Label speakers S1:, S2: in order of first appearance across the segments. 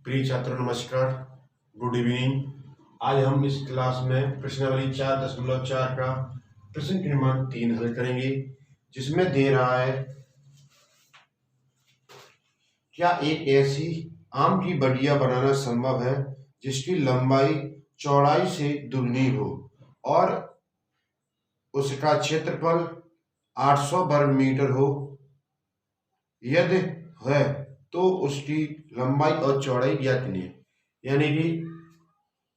S1: प्रिय छात्रों नमस्कार, गुड इवनिंग। आज हम इस क्लास में प्रश्नावली 4.4 का प्रश्न क्रमांक 3 हल करेंगे, जिसमें दे रहा है क्या एक ऐसी आम की बढ़िया बनाना संभव है जिसकी लंबाई चौड़ाई से दुगनी हो और उसका क्षेत्रफल 800 वर्ग मीटर हो। यदि है तो उसकी लंबाई और चौड़ाई ज्ञात कीजिए। यानी कि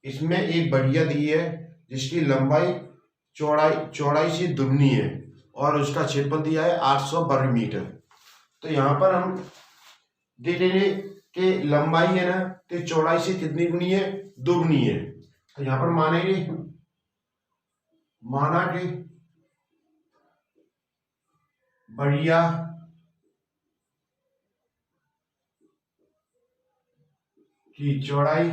S1: इसमें एक बढ़िया दी है जिसकी लंबाई चौड़ाई से दुगनी है और उसका क्षेत्रफल दिया है 800 वर्ग मीटर। तो यहाँ पर हम देख लेंगे कि लंबाई है ना, तो चौड़ाई से कितनी गुनी है? दुगनी है। तो यहाँ पर माना कि बढ़िया की चौड़ाई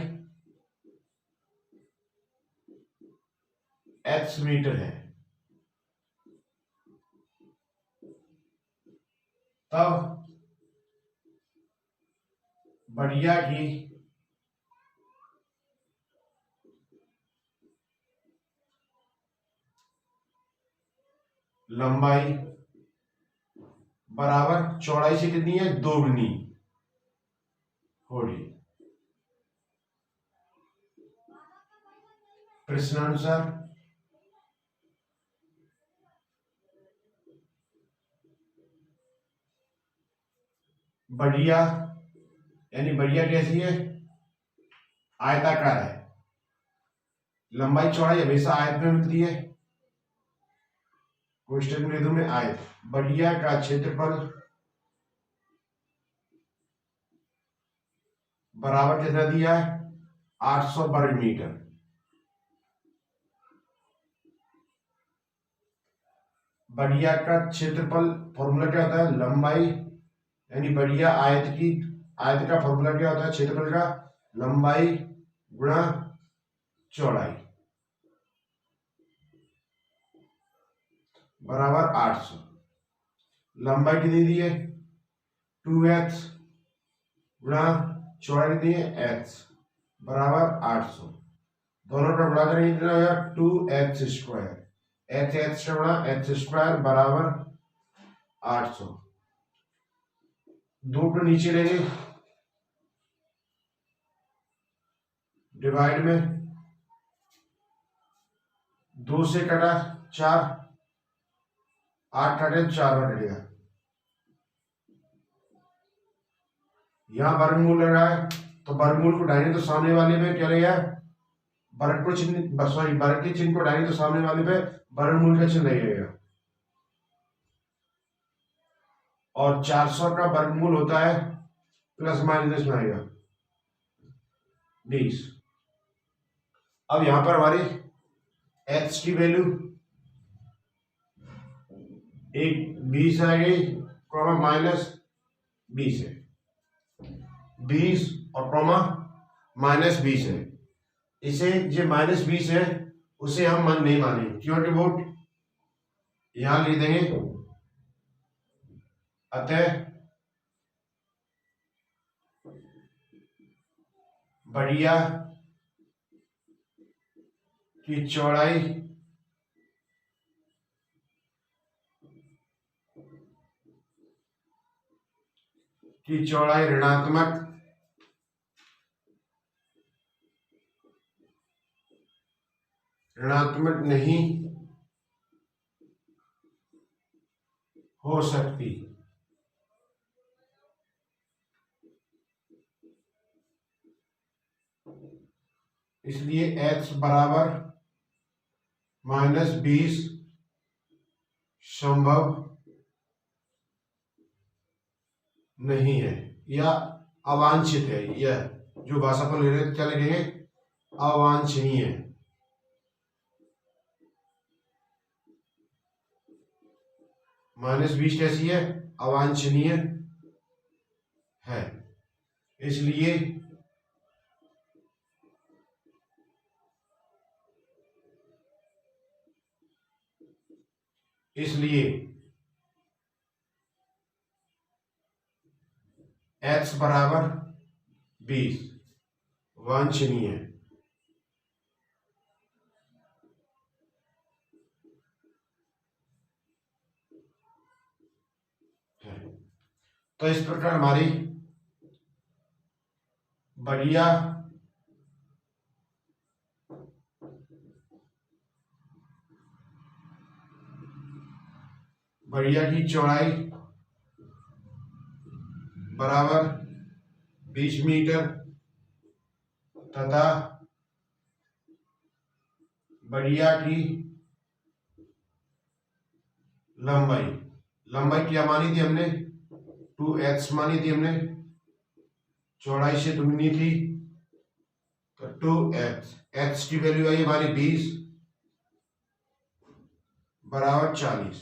S1: x मीटर है, तब बढ़िया की लंबाई बराबर चौड़ाई से कितनी है? दोगुनी होगी। प्रश्नानुसार बढ़िया यानी बढ़िया कैसी है? आयताकार है। लंबाई चौड़ाई हमेशा आयत में मिलती है, कोष्टक में में आयत। बढ़िया का क्षेत्रफल बराबर कितना दिया है? 800 वर्ग मीटर। बढ़िया का क्षेत्रफल फॉर्मूला क्या होता है? लंबाई यानी बढ़िया आयत का फॉर्मूला क्या होता है? क्षेत्रफल का लंबाई गुणा चौड़ाई बराबर 800। लंबाई कितनी दी है? 2x गुणा चौड़ाई कितनी है? x बराबर 800। दोनों का गुणा करेंगे कितना हो जाएगा? 2x square. x से गुणा x स्क्वायर बराबर 800। दो को नीचे लेंगे, डिवाइड में 2 से कटा 4, 8 कटे 4 में कटेगा। यहां वर्गमूल लग रहा है तो वर्गमूल को उठाएंगे तो सामने वाले में क्या लगेगा? वर्ग के चिन्ह को उठाएंगे तो सामने वाले पे वर्गमूल का चिन्ह लगेगा। और 400 का वर्गमूल होता है प्लस माइनस में आएगा 20। अब यहां पर हमारी x की वैल्यू एक 20 आ गई, माइनस 20 है। 20 और माइनस 20 है। इसे जो माइनस 20 है उसे हम मन नहीं माने, क्योंकि वो यहां लिख देंगे। अतः बढ़िया की चौड़ाई ऋणात्मक नहीं हो सकती। इसलिए x बराबर -20 संभव नहीं है या अवांछित है। यह जो भाषा को ले रहे क्या लिखेंगे? अवांछनीय है। -20 कैसी है? अवांछनीय है। इसलिए x बराबर 20 वांछनीय है। तो इस प्रकार हमारी बढ़िया की चौड़ाई बराबर 20 मीटर तथा बढ़िया की लंबाई क्या मानी थी हमने, 2h मानी थी हमने, चौड़ाई से दुगनी थी तो 2h, h की वैल्यू आई हमारी 20 बराबर 40।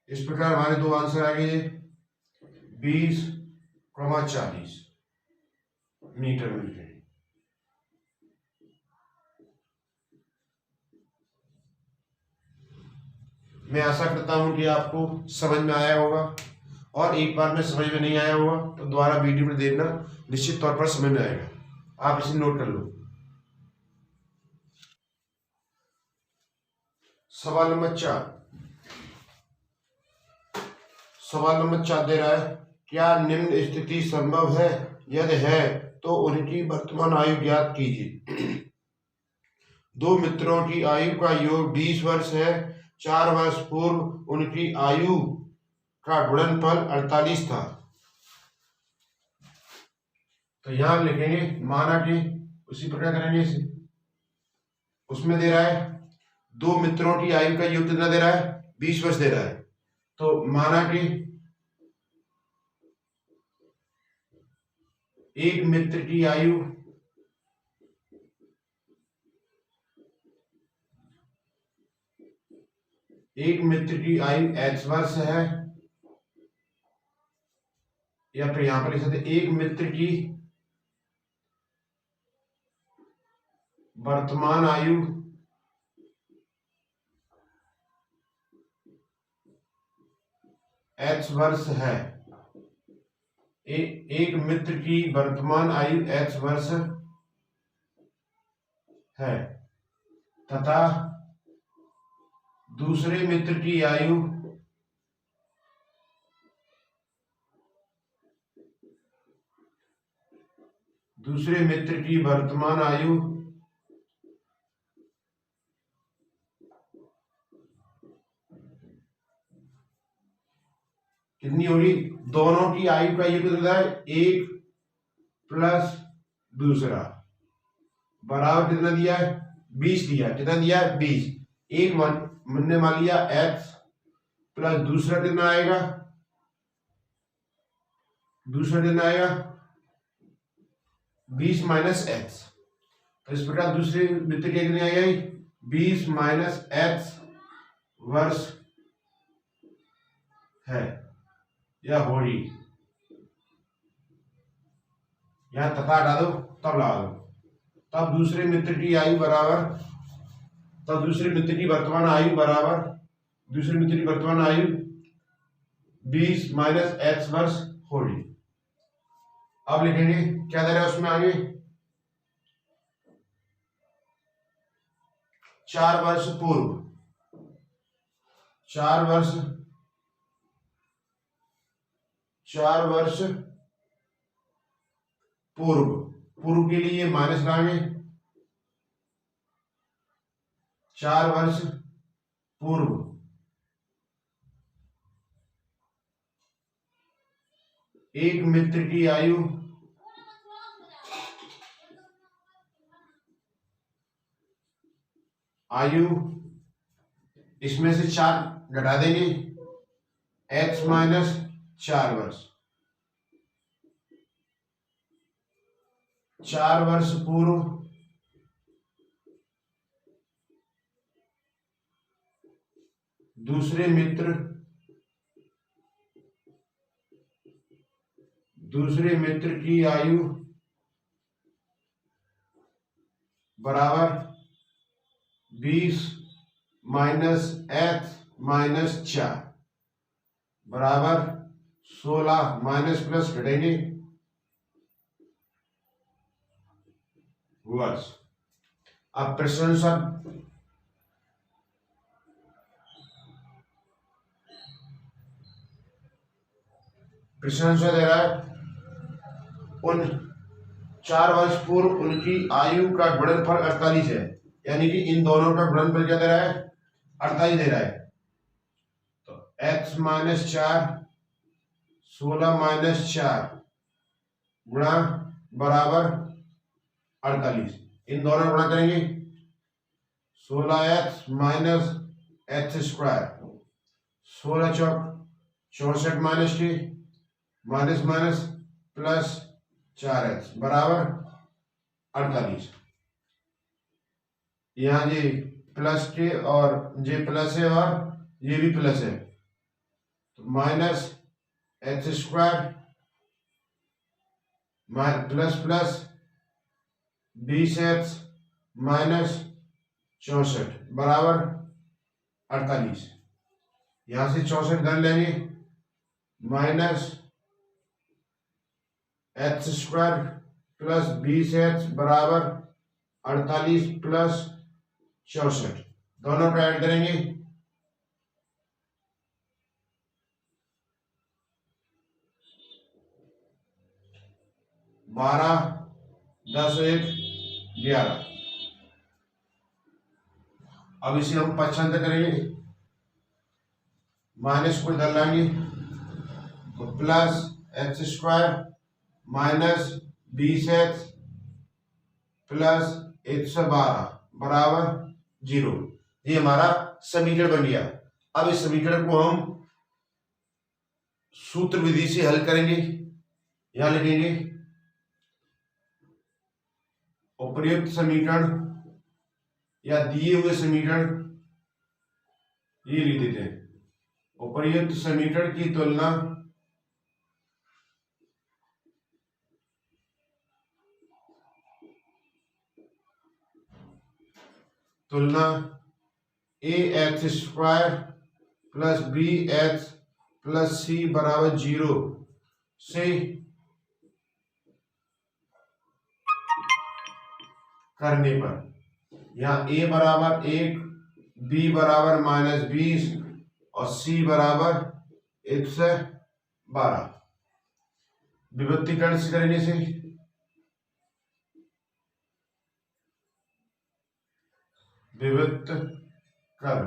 S1: इस प्रकार हमारे दो आंसर आ गए 20,40 मीटर मिल गए। मैं आशा करता हूं कि आपको समझ में आया होगा, और एक बार में समझ में नहीं आया होगा तो दोबारा वीडियो में देखना, निश्चित तौर पर समझ में आएगा। आप इसे नोट कर लो। सवाल नंबर 4 दे रहा है, क्या निम्न स्थिति संभव है, यदि है तो उनकी वर्तमान आयु ज्ञात कीजिए। दो मित्रों की आयु का योग 20 वर्ष है। 4 वर्ष पूर्व उनकी आयु का गुणनफल 48 था। तो यहां लिखेंगे माना कि, उसी प्रकार करेंगे इसे। उसमें दे रहा है दो मित्रों की आयु का योग कितना दे रहा है, 20 वर्ष दे रहा है। तो माना कि एक मित्र की आयु h वर्ष है, या फिर यहां पर लिख सकते एक मित्र की वर्तमान आयु h वर्ष है। एक मित्र की वर्तमान आयु h वर्ष है तथा दूसरे मित्र की आयु वर्तमान आयु कितनी होगी, दोनों की आयु का योग कितना है, एक प्लस दूसरा बराबर कितना दिया है, 20 दिया। कितना दिया है, 20। एक हमने मान लिया x प्लस दूसरा कितना आएगा, 20 माइनस x। तो इस प्रकार दूसरे मित्र की कितनी आई, 20 माइनस x वर्ष है या होगी। यहां तथा हटा दो, तब लगा दो। तब दूसरे मित्र की आयु बराबर, दूसरे मित्र की वर्तमान आयु 20 माइनस x वर्ष होगी। अब लिखेंगे क्या दे रहा है उसमें आगे, 4 वर्ष पूर्व, 4 वर्ष पूर्व के लिए माइनस लाएंगे। 4 वर्ष पूर्व एक मित्र की आयु इसमें से 4 घटा देंगे, h माइनस 4 वर्ष। 4 वर्ष पूर्व दूसरे मित्र की आयु बराबर 20 माइनस h माइनस 4 बराबर 16, माइनस प्लस घटेंगे वर्ष। अब प्रश्न अनुसार दे रहा है, उन 4 वर्ष पूर्व उनकी आयु का गुणनफल 48 है, यानी कि इन दोनों का गुणनफल क्या दे रहा है, 48 दे रहा है। तो x माइनस 4 16 माइनस 4 गुणा बराबर 48, इन दोनों गुणा करेंगे 16x माइनस एक्स स्क्वायर, 16 चौक 64 minus T minus minus plus 4x बराबर 48। यहाँ जी प्लस के और ये प्लस है और ये भी प्लस है, तो minus x square plus plus 20x minus 64 बराबर 48। यहां से 64 कर लेंगे, minus x square plus 20x बराबर 48 प्लस 64, दोनों को ऐड करेंगे 12 10 1 11। अब इसे हम पक्षांतर करेंगे, माइनस को इधर लाएंगे तो plus x square minus 20x plus 112 बराबर 0। ये हमारा समीकरण बन गया। अब इस समीकरण को हम सूत्र विधि से हल करेंगे। यहां लिखेंगे उपर्युक्त समीकरण या दिए हुए समीकरण, ये लिख देते हैं, उपर्युक्त समीकरण की तुलना A X square plus B X plus C बराबर 0 से करने पर, यहाँ ए बराबर 1, बी बराबर माइनस 20 और सी बराबर 112 विभक्तीकरण से करने से विभक्त कर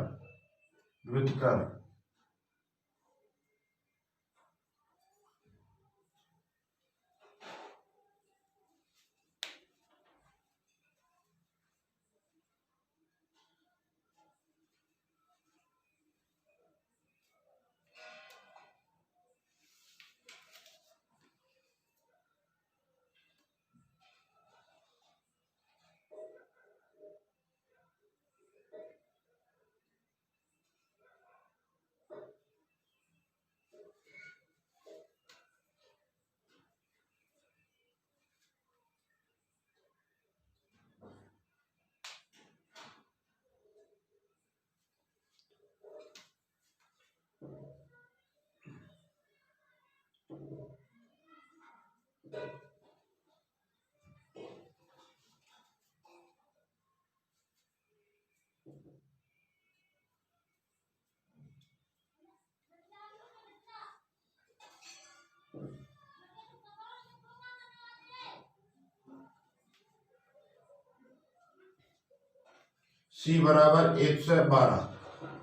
S1: सी बराबर 112,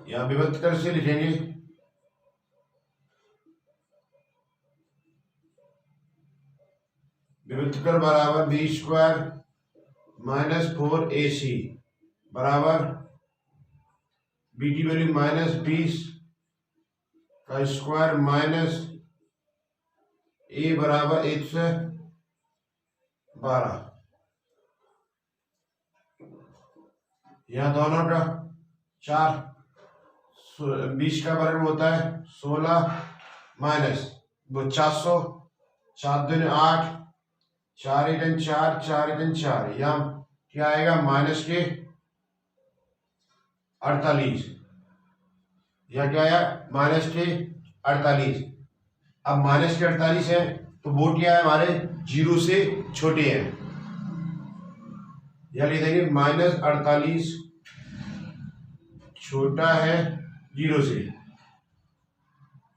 S1: यहां विभक्त कर से लिखेंगे विभक्त कर बराबर बी स्क्वायर माइनस 4ac बराबर बी की वैल्यू माइनस 20 का स्क्वायर माइनस ए बराबर 112। यहाँ दोनों का 4 20 का वर्ग होता है 16 माइनस 400 4 दूनी 8 4 1 4 4 1 4, यहाँ क्या आएगा माइनस के 48, यह क्या आया माइनस के 48। अब माइनस के 48 है तो वो क्या है हमारे 0 से छोटे हैं, या लिख देंगे -48 छोटा है 0 से,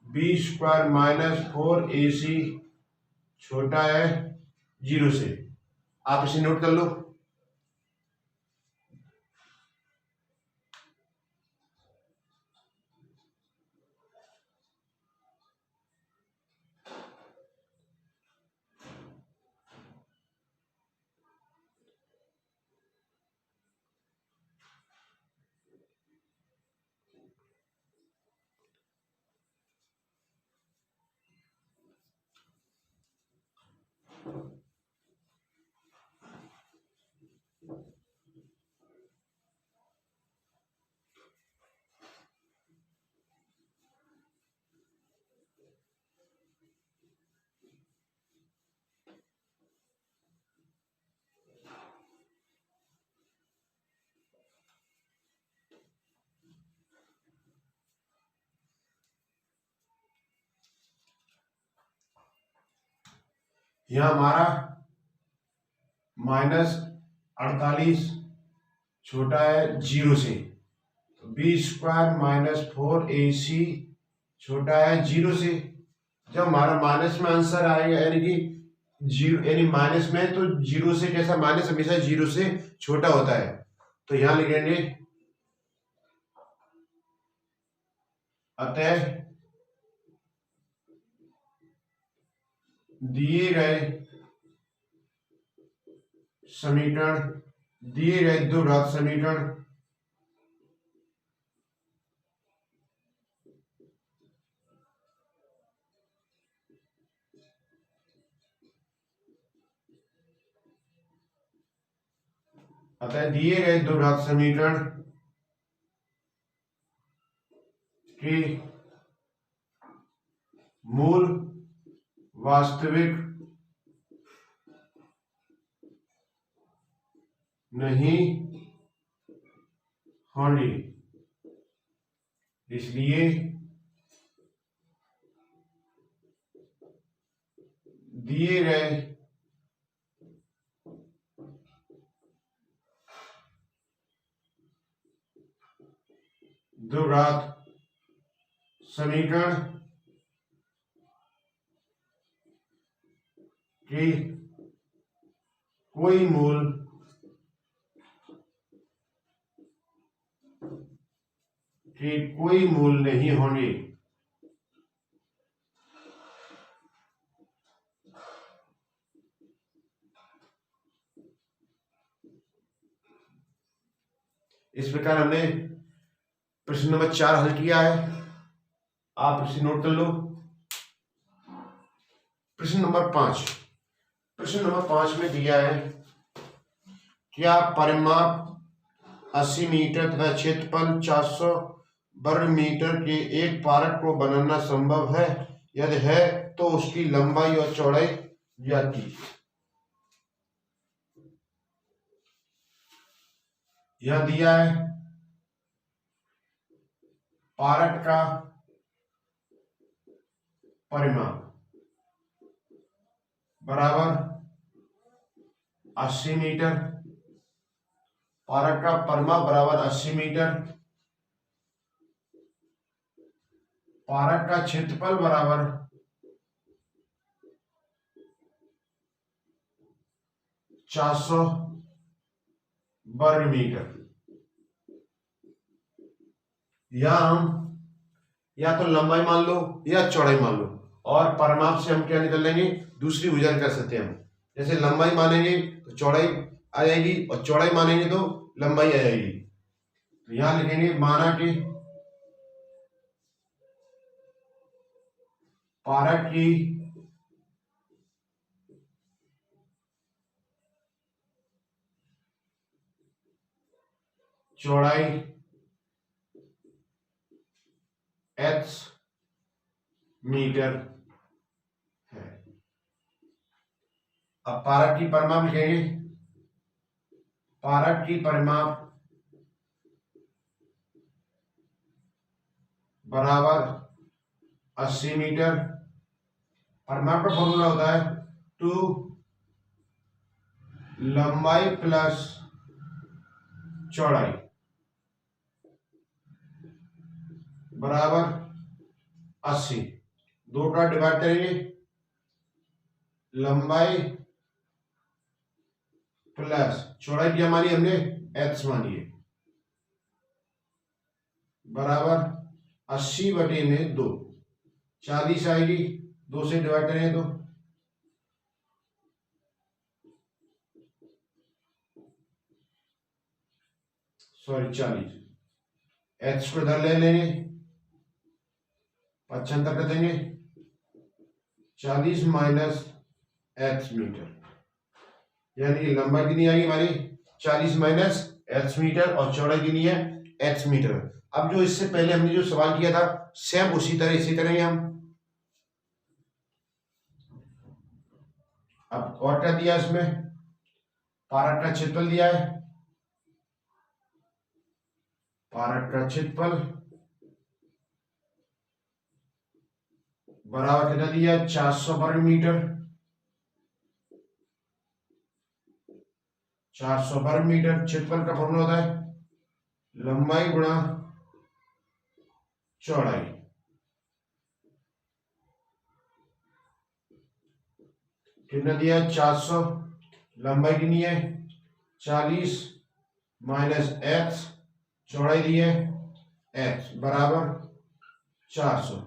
S1: बी स्क्वायर -4ac छोटा है 0 से। आप इसे नोट कर लो। यह हमारा -48 छोटा है 0 से, तो बी स्क्वायर -4ac छोटा है 0 से। जब हमारा माइनस में आंसर आएगा, यानी कि जीरो, यानी माइनस में, तो 0 से कैसा, माइनस हमेशा 0 से छोटा होता है। तो यहां लिखेंगे अतः दिए गए समीकरण, दिए गए द्विघात समीकरण अतः दिए गए द्विघात समीकरण की मूल वास्तविक नहीं होंगी, इसलिए दिए गए द्विघात समीकरण की कोई मूल नहीं होंगे। इस प्रकार हमने प्रश्न नंबर 4 हल किया है। आप इसे नोट कर लो। प्रश्न नंबर 5, प्रश्न नंबर 5 में दिया है, क्या परिमाप 80 मीटर तथा क्षेत्रफल 400 वर्ग मीटर के एक पार्क को बनाना संभव है? यदि है तो उसकी लंबाई और चौड़ाई ज्ञात कीजिए। यह दिया है पार्क का परिमाप बराबर 80 मीटर, पार्क का परिमाप बराबर 80 मीटर, पार्क का क्षेत्रफल बराबर 400 वर्ग मीटर। या हम या तो लंबाई मान लो या चौड़ाई मान लो, और परिमाप से हम क्या निकल लेंगे, दूसरी भुजा कर सकते हैं हम। जैसे लंबाई मानेंगे तो चौड़ाई आ जाएगी, और चौड़ाई मानेंगे तो लंबाई आ जाएगी। तो यहां लिखेंगे माना कि पार्क की चौड़ाई h मीटर है। अब पार्क की परिमाप लिखेंगे, पार्क की परिमाप बराबर 80 मीटर। परिमाप का फॉर्मूला होता है 2 लंबाई प्लस चौड़ाई बराबर 80। दो का डिवाइड करेंगे, लंबाई प्लस चौड़ाई क्या मानी हमने, एच मानी है, बराबर 80 बटे में 2, 40 आएगी, 2 से डिवाइड करें तो सॉरी 40, एच को इधर ले लेंगे, 75 कर देंगे, 40 माइनस एच मीटर, यानी लंबाई कितनी आएगी हमारी 40 माइनस एच मीटर और चौड़ाई कितनी है एच मीटर। अब जो इससे पहले हमने जो सवाल किया था सेम उसी तरह इसी करेंगे हम। अब और क्या दिया इसमें, पारक का क्षेत्रफल दिया है, पारक का क्षेत्रफल बराबर कितना दिया 400 वर्ग मीटर, 400 वर्ग मीटर। क्षेत्रफल का फॉर्मूला होता है लंबाई गुणा चौड़ाई, कितना दिया 400, लंबाई कितनी है 40 माइनस एच, चौड़ाई दी है एच बराबर 400।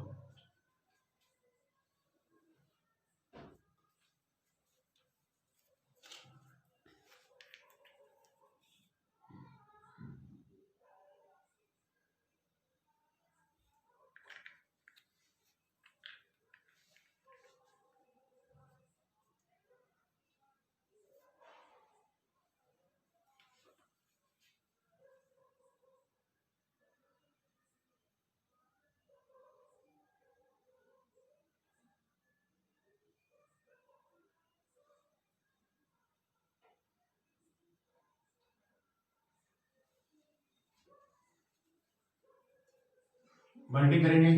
S1: मल्टी करेंगे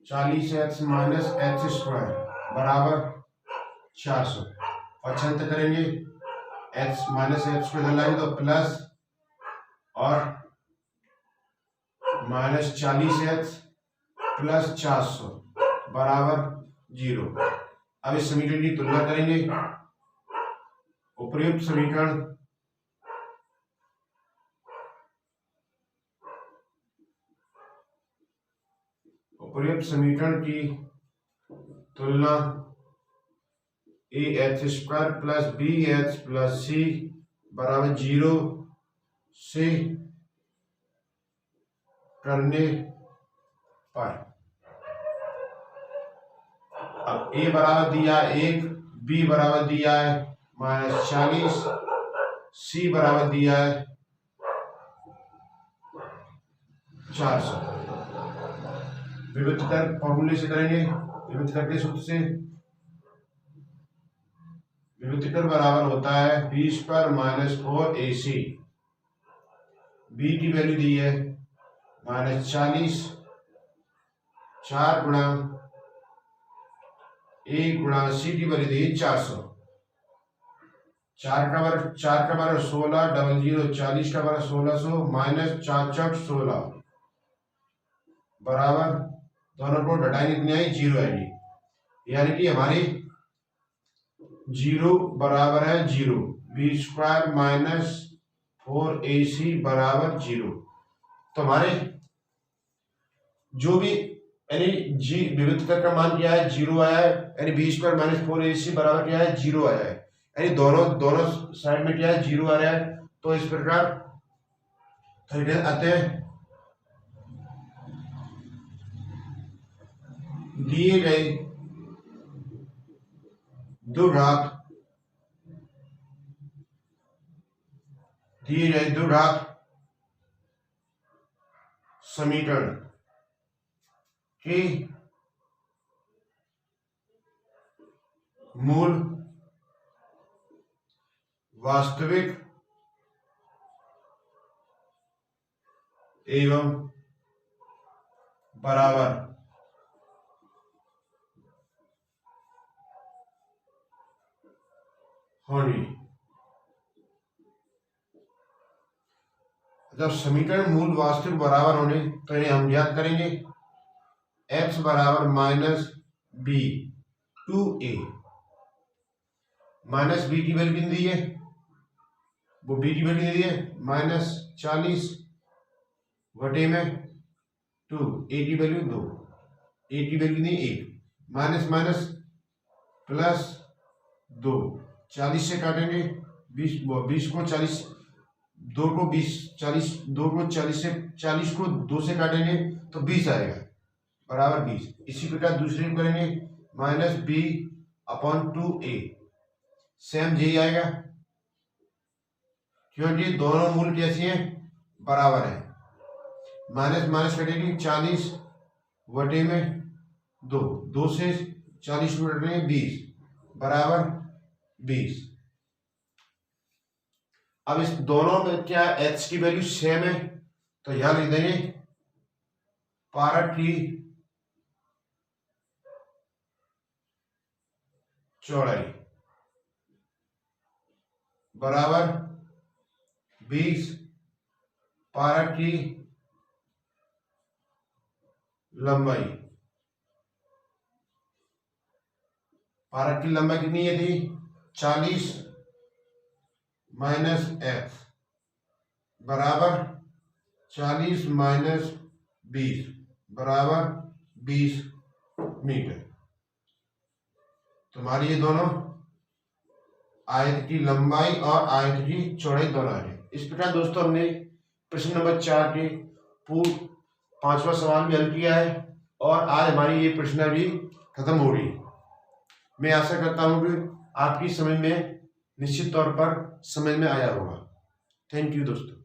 S1: 40h माइनस एच स्क्वायर बराबर 400, 75 करेंगे, एच माइनस एच को इधर लाएंगे तो प्लस और माइनस 40h प्लस 400 बराबर 0। अब इस समीकरण की तुलना करेंगे, उपयुक्त समीकरण उपयुक्त समीकरण की तुलना A H square plus B H plus C बराबर 0 से करने पर, अब ए बराबर दिया है 1, बी बराबर दिया है माइनस 40, सी बराबर दिया है 400। विभेदक फॉर्मूले से करेंगे, विभेदक के सूत्र से, विभेदक बराबर होता है B square minus 4ac, B की वैल्यू दी है माइनस 40, 4 गुणा ए गुणा सी की वैल्यू दी 400, 4 का बराबर 16, डबल 0 40 का बराबर 1600 माइनस 4 चौक 16 बराबर, दोनों को घटाएंगे कितनी आई 0 आएगी, यानी कि हमारी 0 बराबर है 0, बी स्क्वायर माइनस 4ac बराबर 0। तो हमारे जो भी यानी जी विभेदक का मान क्या है 0 आया है, यानी बी स्क्वायर माइनस 4ac बराबर क्या है 0 आया है, यानी दोनों साइड में क्या है 0 आ रहा है। तो इस प्रकार आते हैं दिए गए द्विघात समीकरण के मूल वास्तविक एवं बराबर होनी। जब समीकरण मूल वास्तविक बराबर होने तो इन्हें हम ज्ञात करेंगे। x बराबर minus B 2a, minus B की वैल्यू कितनी दी है, वो बी की वैल्यू दी है -40 बटे में 2, a की वैल्यू 2, a की वैल्यू नहीं 1, माइनस माइनस प्लस 2, 40 से काटेंगे 20 को 40, 2 को 20, 40, 2 को 40 से 40 को 2 से काटेंगे तो 20 आएगा, बराबर 20। इसी प्रकार दूसरे को करेंगे minus B upon 2a, same यही आएगा क्योंकि दोनों मूल कैसी हैं, बराबर है। माइनस माइनस कटेगी 40 बटे में 2, 2 से 40 को कटेंगे 20, बराबर 20। अब इस दोनों में क्या h की वैल्यू सेम है तो यहां लिख देंगे पारक की चौड़ाई बराबर 20 पारक की लंबाई। पारक की लंबाई कितनी है थी 40 माइनस एक्स बराबर 40 माइनस 20 बराबर 20 मीटर। तुम्हारी ये दोनों आयत की लंबाई और आयत की चौड़ाई दोनों है। इस प्रकार दोस्तों हमने प्रश्न नंबर 4 के पूर्ण 5वां सवाल भी हल किया है और आज हमारी ये प्रश्न भी खत्म हो रही। मैं आशा करता हूं कि आपकी समझ में निश्चित तौर पर समझ में आया होगा। थैंक यू दोस्तों।